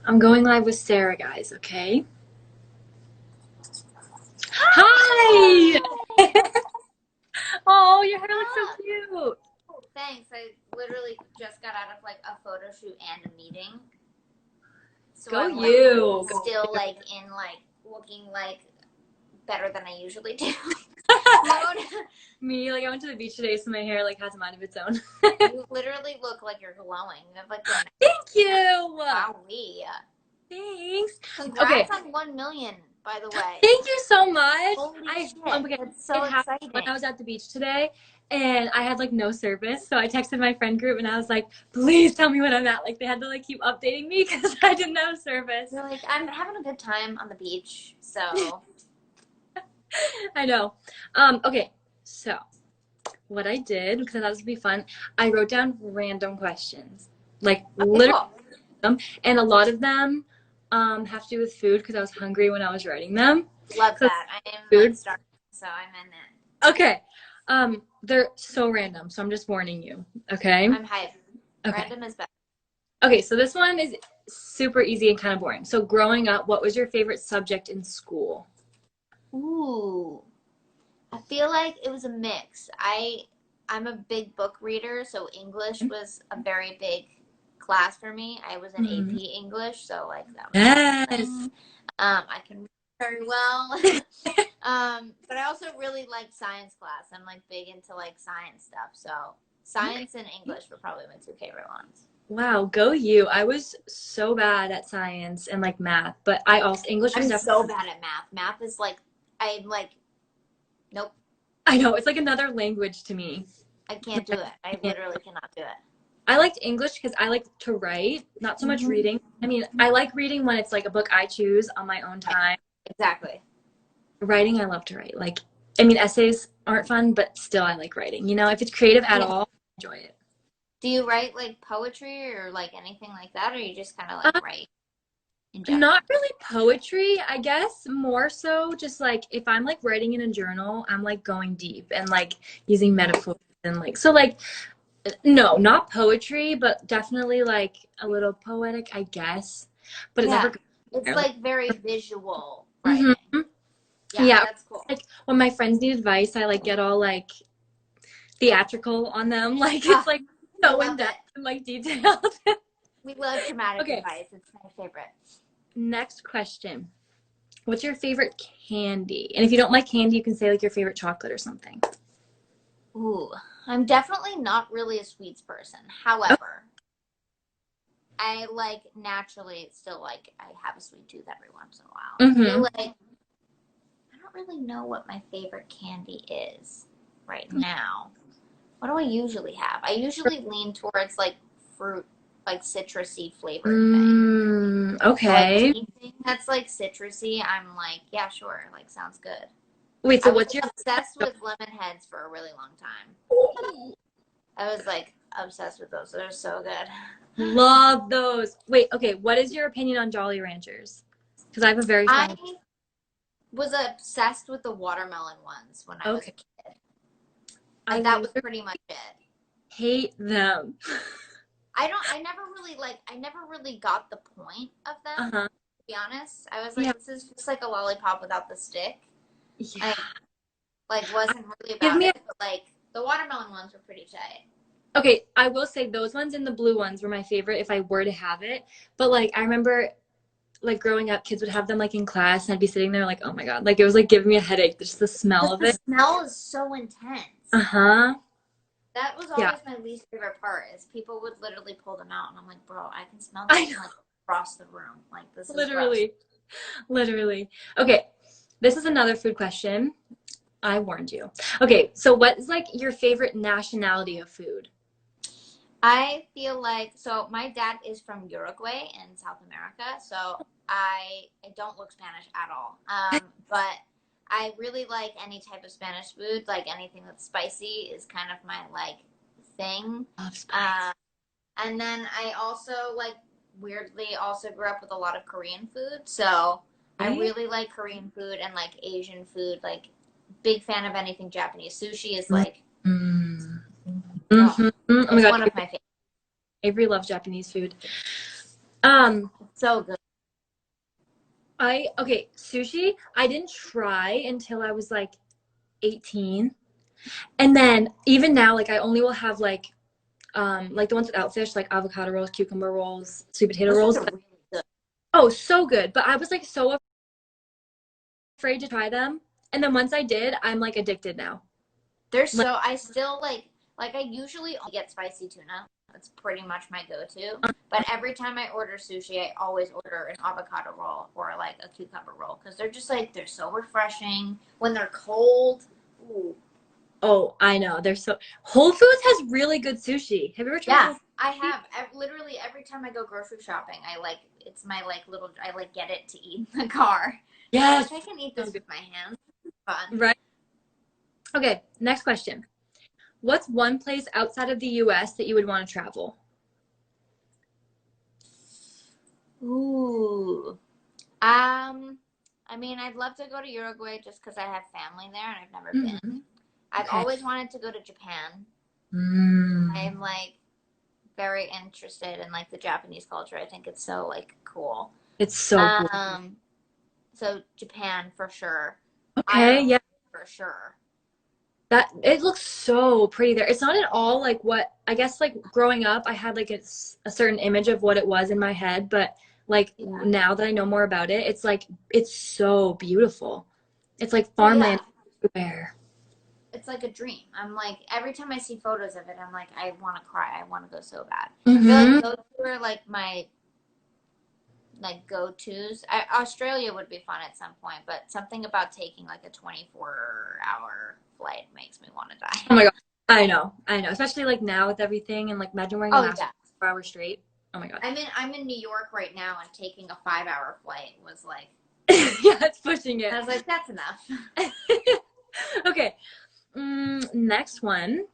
I'm going live with Sarah, guys, okay? Hi! Oh, your hair looks so Ah, cute. thanks. I literally just got out of like a photo shoot and a meeting. So Go I'm like you. still like in like looking like better than I usually do. Mode. Me, like I went to the beach today, so my hair like has a mind of its own. You literally look like you're glowing. You have like the Thank nicest. you. Wowee. Thanks. Okay, Congrats on 1 million, by the way. thank you so much. Holy Oh shit. my God, That's it so happened when exciting. I was at the beach today, and I had like no service, so I texted my friend group and I was like, please tell me when I'm at. Like they had to like keep updating me because I didn't have service. You're like, I'm having a good time on the beach. So I know. Okay, so what I did, because I thought this would be fun, I wrote down random questions, like okay, literally cool. random, and a lot of them have to do with food because I was hungry when I was writing them. Love So that. I am like food. starving, so I'm in it. Okay. They're so random, so I'm just warning you. Okay. I'm hyped. Okay. Random is better. Okay. So this one is super easy and kind of boring. So growing up, what was your favorite subject in school? Ooh. I feel like it was a mix. I'm a big book reader, so English was a very big class for me. I was in Mhm. AP English, so like that was my Yes. thing. I can read very well. But I also really like science class. I'm like big into like science stuff. So Okay. science and English were probably my two favorite ones. Wow, go you. I was so bad at science and like math, but I also English was I'm definitely so bad at math. Math is like I'm like, nope, I know, it's like another language to me. I can't do it. I Yeah. literally cannot do it. I liked English because I like to write, not so much Mm-hmm. reading. I mean, I like reading when it's like a book I choose on my own Right. time. Exactly. Writing, I love to write. Like, I mean, essays aren't fun, but still I like writing. You know, if it's creative at Yeah. all, I enjoy it. Do you write like poetry or like anything like that, or you just kind of like write in Not general? really poetry, I guess, more so just like if I'm like writing in a journal, I'm like going deep and like using metaphors and like so like no, not poetry, but definitely like a little poetic, I guess. But it never Yeah. goes It's there. Like, like very visual writing. hmm Yeah, yeah, that's cool. like when my friends need advice, I like get all like theatrical on them. Like it's Ah, like we so in love depth it. and like detailed. We love dramatic Okay, advice. It's my favorite. next question. What's your favorite candy? And if you don't like candy, you can say like your favorite chocolate or something. Ooh, I'm definitely not really a sweets person. Oh, However, I like naturally still like I have a sweet tooth every once in a while. I feel mm-hmm. like I don't really know what my favorite candy is right now. What do I usually have? I usually lean towards like fruit, like citrusy flavored thing. So like Okay. anything that's like citrusy, I'm like, yeah, sure, like sounds good. Wait, so I was what's your obsessed with lemon heads for a really long time. I was like obsessed with those. They're so good. love those? Wait, okay, what is your opinion on Jolly Ranchers? Because I have a very I strong was obsessed with the watermelon ones when I was okay. a kid. I That was literally pretty much it. hate them. I never really got the point of them, Uh-huh. to be honest. I was Yeah. like, this is just like a lollipop without the stick. Yeah. I like wasn't really Give about me a it, but like the watermelon ones were pretty tight. okay, I will say those ones and the blue ones were my favorite if I were to have it. But like I remember like growing up, kids would have them like in class and I'd be sitting there like, oh my God. Like it was like giving me a headache, just the smell Because of the it. smell is so intense. Uh-huh. That was Yeah. always my least favorite part is people would literally pull them out and I'm like, bro, I can smell I that know. from like across the room. Like this is gross. Literally. Literally. Okay. This is another food question. I warned you. Okay, so what is like your favorite nationality of food? I feel like so my dad is from Uruguay in South America, so I don't look Spanish at all. But I really like any type of Spanish food, like anything that's spicy is kind of my like thing. Love spice. Uh, and then I also like weirdly also grew up with a lot of Korean food, so I Right? really like Korean food and like Asian food. Like big fan of anything Japanese. Sushi is like Mm. oh, Mm-hmm. Oh my it's God, one of my favorites. Avery loves Japanese food. Um, So good. okay, sushi, I didn't try until I was like 18. And then even now, like I only will have like the ones without fish, like avocado rolls, cucumber rolls, sweet potato Those rolls. are really good. Oh, so good. But I was like so afraid to try them. And then once I did, I'm like addicted now. They're Like, so I still like I usually only get spicy tuna. That's pretty much my go-to. But every time I order sushi, I always order an avocado roll or like a cucumber roll because they're just like they're so refreshing when they're cold. Ooh. oh, I know. They're so Whole Foods has really good sushi. Have you ever tried Yeah, Whole I Foods? have. Literally every time I go grocery shopping, I like it's my like little I like get it to eat in the car. I'm Yes. like I can eat So this good. with my hands. It's fun. Right? Okay, next question. What's one place outside of the US that you would want to travel? Ooh. I mean, I'd love to go to Uruguay just because I have family there and I've never Hmm. been. I've Okay. always wanted to go to Japan. Mm, I'm like very interested in like the Japanese culture. I think it's so like cool. it's so cool. Um, so Japan for sure. Okay, Ireland yeah. for sure. That it looks so pretty there. It's not at all like what I guess like growing up, I had like a certain image of what it was in my head, but like Yeah. now that I know more about it, it's like it's so beautiful. It's like Oh yeah. farmland everywhere. It's like a dream. I'm like every time I see photos of it, I'm like I want to cry. I want to go so bad. I feel Hmm. like those were like my like go-tos. Australia would be fun at some point, but something about taking like a 24-hour flight makes me want to Oh die. my God. I know. I know. Especially like now with everything and like imagine wearing a Oh mask yeah. for 4 hours straight. Oh my God. I'm in New York right now and taking a 5-hour flight was like Yeah, it's pushing I it. was like, that's enough. Okay. Next one.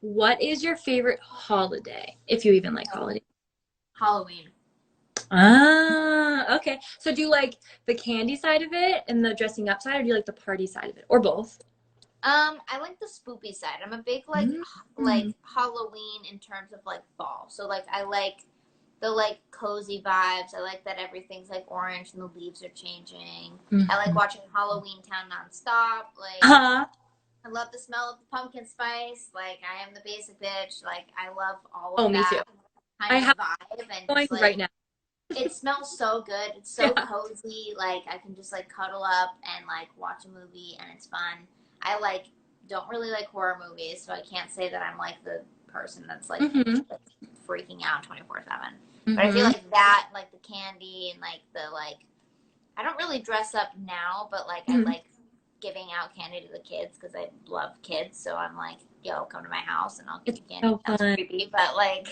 What is your favorite holiday? If you even like Oh, holidays. Halloween. Ah, okay. So do you like the candy side of it and the dressing up side, or do you like the party side of it, or both? I like the spoopy side. I'm a big like Mm-hmm. Halloween in terms of like fall. So like I like the like cozy vibes. I like that everything's like orange and the leaves are changing. I like watching Halloween Town nonstop. Like Uh, I love the smell of the pumpkin spice. Like I am the basic bitch. Like I love all oh, of me too. that I kind of have vibe and going just like right now. it smells so good. It's so Yeah. cozy. Like I can just like cuddle up and like watch a movie and it's fun. I like don't really like horror movies, so I can't say that I'm like the person that's Mm-hmm. like freaking out 24/7. But I feel Mm-hmm. like that, like the candy and like the like I don't really dress up now, but like I Mm-hmm. like giving out candy to the kids because I love kids. So I'm like, yo, come to my house and I'll give It's you candy. so Sounds fun. creepy, but like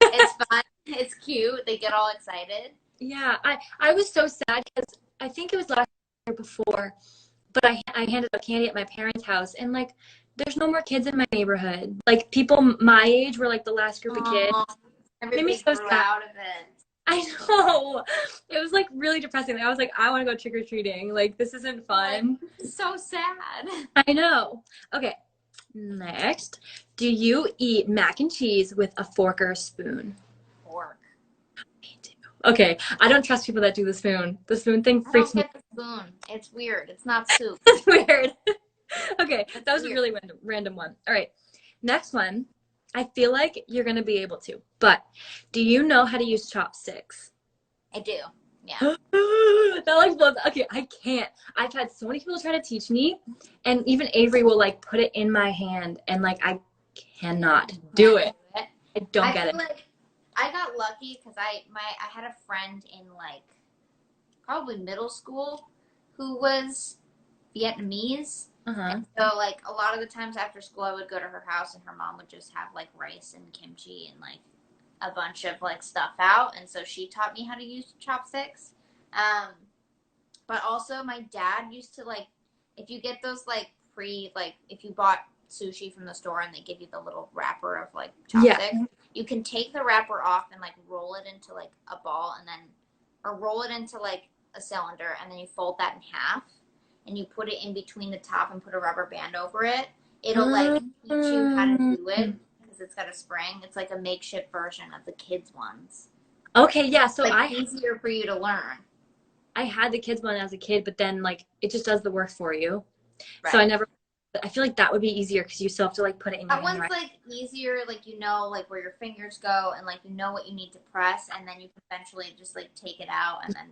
it's fun. It's cute. They get all excited. Yeah, I was so sad because I think it was last year before, but I handed out candy at my parents' house, and like there's no more kids in my neighborhood. Like people my age were like the last group of kids. Oh, Made me everybody so grew sad. out of it. I know. It was like really depressing. Like, I was like, I want to go trick or treating. Like this isn't I'm like, fun. so sad. I know. Okay, next. Do you eat mac and cheese with a fork or a spoon? Pork. Me too. Okay, I don't trust people that do the spoon. The spoon thing I freaks don't me get the spoon. It's weird. It's not soup. out. It's weird. Okay, It's that was a weird. really random one. All right, next one. I feel like you're gonna be able to, but do you know how to use chopsticks? I do. Yeah. That like blows. Okay, I can't. I've had so many people try to teach me, and even Avery will like put it in my hand, and like I cannot do Can't it. do it. I don't I get feel it. like I got lucky because I had a friend in like probably middle school who was Vietnamese. Uh-huh. And so like a lot of the times after school I would go to her house and her mom would just have like rice and kimchi and like a bunch of like stuff out and so she taught me how to use chopsticks. Um but also my dad used to like if you get those like pre like if you bought sushi from the store and they give you the little wrapper of like Yeah. chopsticks, you can take the wrapper off and like roll it into like a ball and then or roll it into like a cylinder and then you fold that in half and you put it in between the top and put a rubber band over it. It'll like teach you how to Um, do it because it's got a spring. It's like a makeshift version of the kids ones. Okay, yeah. So Like I easier for you to learn. I had the kids one as a kid, but then like it just does the work for you. So I Right. never. I feel like that would be easier because you still have to like put it in your That hand, one's right? like easier, like you know, like where your fingers go, and like you know what you need to press, and then you can eventually just like take it out, and then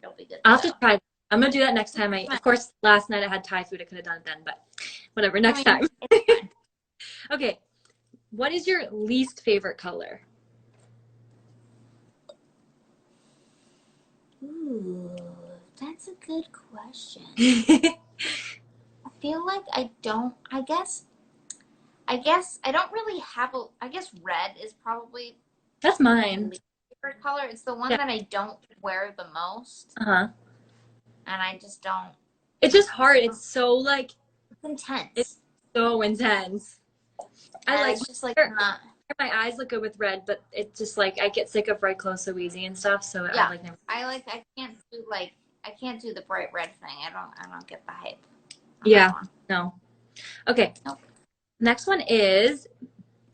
you'll be good to I'll have to go. try. I'm gonna do that next time. Of course, last night I had Thai food. I could have done it then, but whatever. I Next mean, time. it's fine. Okay. What is your least favorite color? Ooh, that's a good question. That's I feel like I don't. I guess I don't really have a. I guess red is probably my mine. least favorite color. It's the one Yeah. that I don't wear the most, Uh-huh. and I just don't. It's just hard. It's so like It's it's intense, so intense. I and like it's just like my not. eyes look good with red, but it's just like I get sick of red clothes so easy and stuff. So I Yeah, like never. I can't do like I can't do the bright red thing. I don't get the hype on that Yeah. one. No. Okay. Nope. Next one is,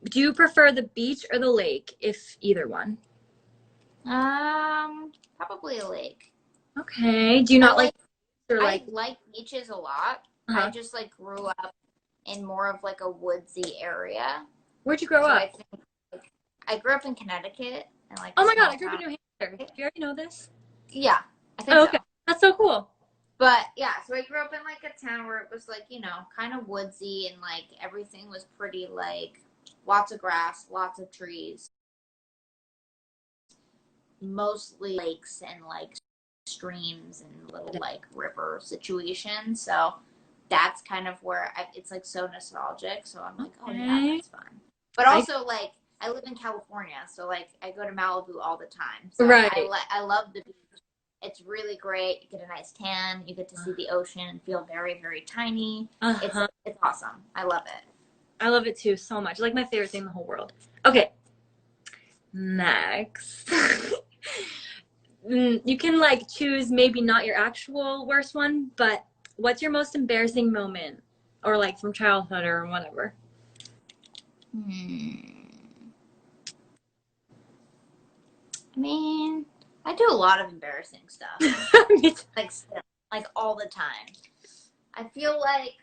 do you prefer the beach or the lake, if either one? Probably a lake. Okay. Do you I not like like or I like like beaches a lot. I uh-huh. just like grew up in more of like a woodsy area. Where'd you grow So up? I think like, I grew up in Connecticut in like a Oh my God, small I grew up in town. New Hampshire. Do you already know this? Yeah, I think Oh, so. okay. That's so cool. But yeah, so I grew up in like a town where it was like, kind of woodsy and like everything was pretty like lots of grass, lots of trees, mostly lakes and like streams and little like river situations. So that's kind of where it's like so nostalgic. So I'm like, oh yeah, Okay. that's fun. But I also like I live in California, so like I go to Malibu all the time. So right. I love the beach. It's really great. You get a nice tan. You get to see the ocean and feel very very tiny. It's Uh-huh. it's awesome. I love it. I love it too so much. Like my favorite thing in the whole world. Okay. Next. You can like choose maybe not your actual worst one, but what's your most embarrassing moment or like from childhood or whatever? Hmm. I mean, I do a lot of embarrassing stuff. Me too. Like still, like all the time. I feel like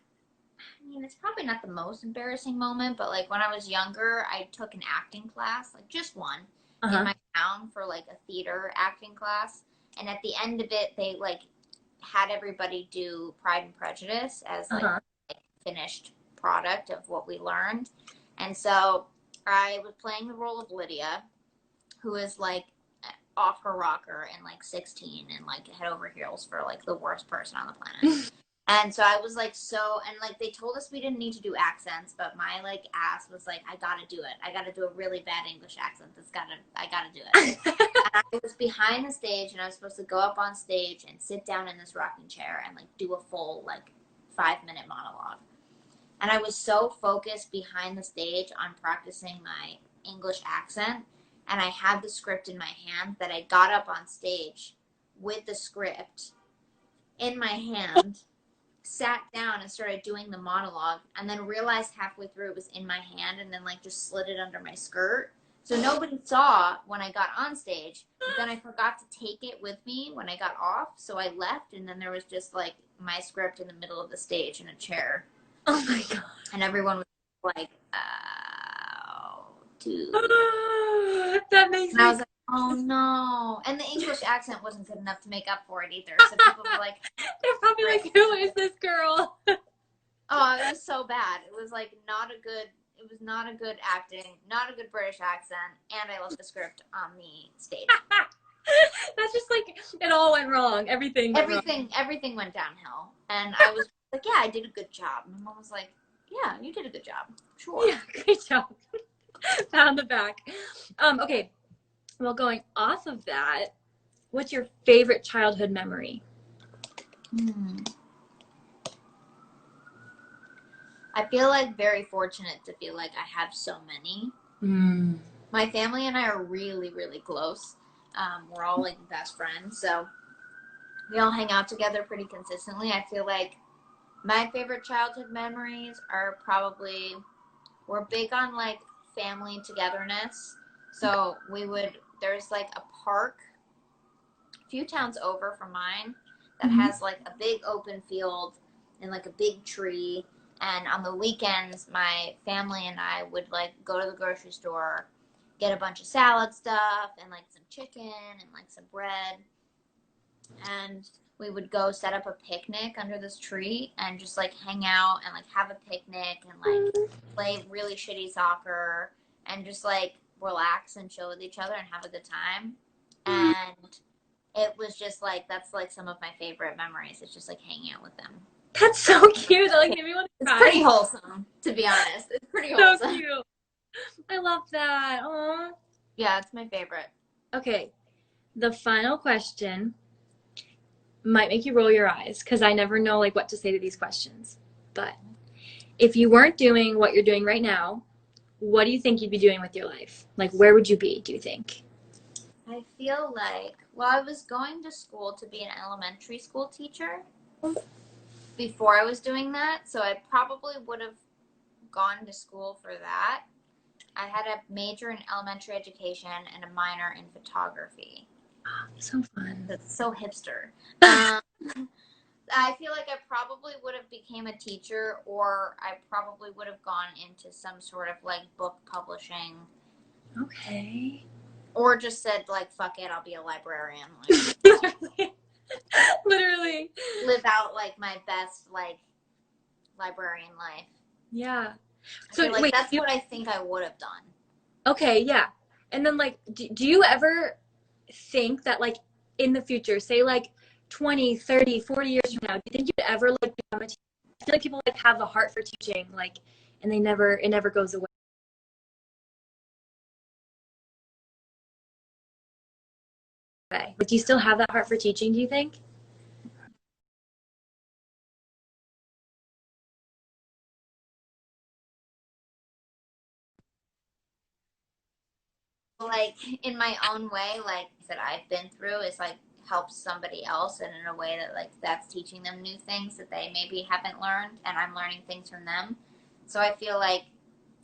I mean it's probably not the most embarrassing moment, but like when I was younger, I took an acting class, like just one, in Uh-huh. my town for like a theater acting class. And at the end of it, they like had everybody do Pride and Prejudice as like Uh-huh. finished product of what we learned. And so I was playing the role of Lydia, who is like off her rocker and like 16 and like head over heels for like the worst person on the planet. And so I was like, so, and like they told us we didn't need to do accents, but my like ass was like, I gotta do it. I gotta do a really bad English accent. I gotta do it. And I was behind the stage and I was supposed to go up on stage and sit down in this rocking chair and like do a full like 5 minute monologue. And I was so focused behind the stage on practicing my English accent. And I had the script in my hand that I got up on stage with the script in my hand, sat down and started doing the monologue, and then realized halfway through it was in my hand and then like just slid it under my skirt. So nobody saw when I got on stage, but then I forgot to take it with me when I got off. So I left, and then there was just like my script in the middle of the stage in a chair. Oh my God. And everyone was like, oh, dude. That makes And I me was like, oh no. And the English accent wasn't good enough to make up for it either. So people were like, they're probably like, who is this girl? oh, it was so bad. It was like it was not a good acting, not a good British accent, and I left the script on the stage. That's just like it all went wrong. Everything went wrong. Everything went downhill. And I was like, yeah, I did a good job. My mom was like, yeah, you did a good job. Sure. Yeah, great job. Pat on the back. Okay. Well, going off of that, what's your favorite childhood memory? I feel like very fortunate to feel like I have so many. My family and I are really, really close. We're all like best friends, so we all hang out together pretty consistently. I feel like my favorite childhood memories are probably we're big on like family togetherness. So there's like a park a few towns over from mine that Mhm. has like a big open field and like a big tree. And on the weekends, my family and I would like go to the grocery store, get a bunch of salad stuff and like some chicken and like some bread. And we would go set up a picnic under this tree and just like hang out and like have a picnic and like play really shitty soccer and just like relax and chill with each other and have a good time. And it was just like that's like some of my favorite memories. It's just like hanging out with them. That's so cute. That like made me want to It's cry. pretty wholesome, to be honest. It's pretty So wholesome. cute. I love that. Aw. Yeah, it's my favorite. Okay. The final question might make you roll your eyes because I never know like what to say to these questions. But if you weren't doing what you're doing right now, what do you think you'd be doing with your life? Like, where would you be, do you think? I feel like, well, I was going to school to be an elementary school teacher before I was doing that, so I probably would have gone to school for that. I had a major in elementary education and a minor in photography. So fun. That's so hipster. I feel like I probably would have became a teacher, or I probably would have gone into some sort of like book publishing, Okay. or just said like fuck it, I'll be a librarian. Like, Literally. live out like my best like librarian life. Yeah. I So feel like wait, that's what I think I would have done. okay, yeah. And then like do you ever think that like in the future, say like 20, 30, 40 years from now, do you think you'd ever like become a teacher? I feel like people like have a heart for teaching, like, and it never goes away. Like, do you still have that heart for teaching, do you think? Like in my own way, like that I've been through is like helps somebody else, and in a way that like that's teaching them new things that they maybe haven't learned, and I'm learning things from them. So I feel like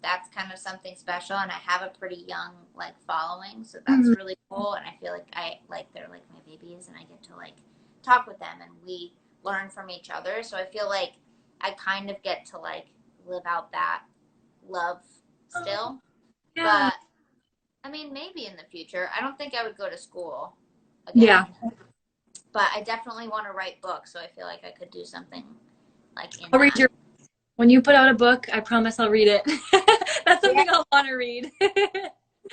that's kind of something special, and I have a pretty young like following, so that's really cool. And I feel like I like they're like my babies, and I get to like talk with them, and we learn from each other. So I feel like I kind of get to like live out that love still. Yeah. But I mean, maybe in the future. I don't think I would go to school Yeah. again. But I definitely want to write books, so I feel like I could do something like in I'll read that. your when you put out a book, I promise I'll read it. That's something I'll want to read.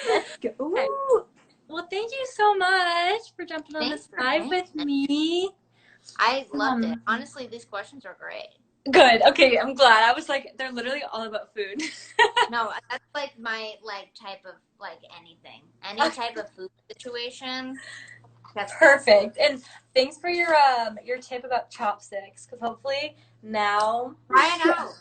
Let's go. Ooh. Well, thank you so much for jumping on Thanks this for live with me. I loved it. Honestly, these questions are great. Good. Okay, I'm glad. I was like, they're literally all about food. No, that's like my like type of like anything. Any type of food situation. That's Perfect. And thanks for your tip about chopsticks, because hopefully now try it out.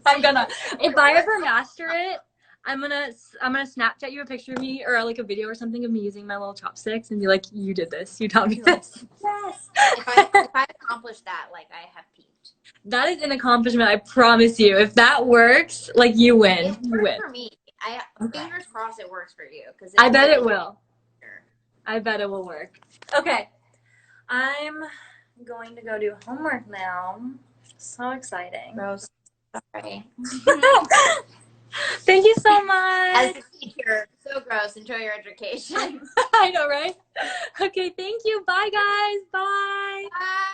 I'm gonna, if I ever master it, I'm gonna Snapchat you a picture of me or like a video or something of me using my little chopsticks and be like, you did this, you taught me this. Yes. If I accomplish that, like I have peaked. That is an accomplishment, I promise you. If that works, like you win. It You worked win. for me. Fingers crossed it works for you, because I bet it will. I bet it will work. Okay. I'm going to go do homework now. So exciting. Gross. Sorry. Thank you so much. As a teacher, so gross. Enjoy your education. I know, right? Okay, thank you. Bye, guys. Bye. Bye.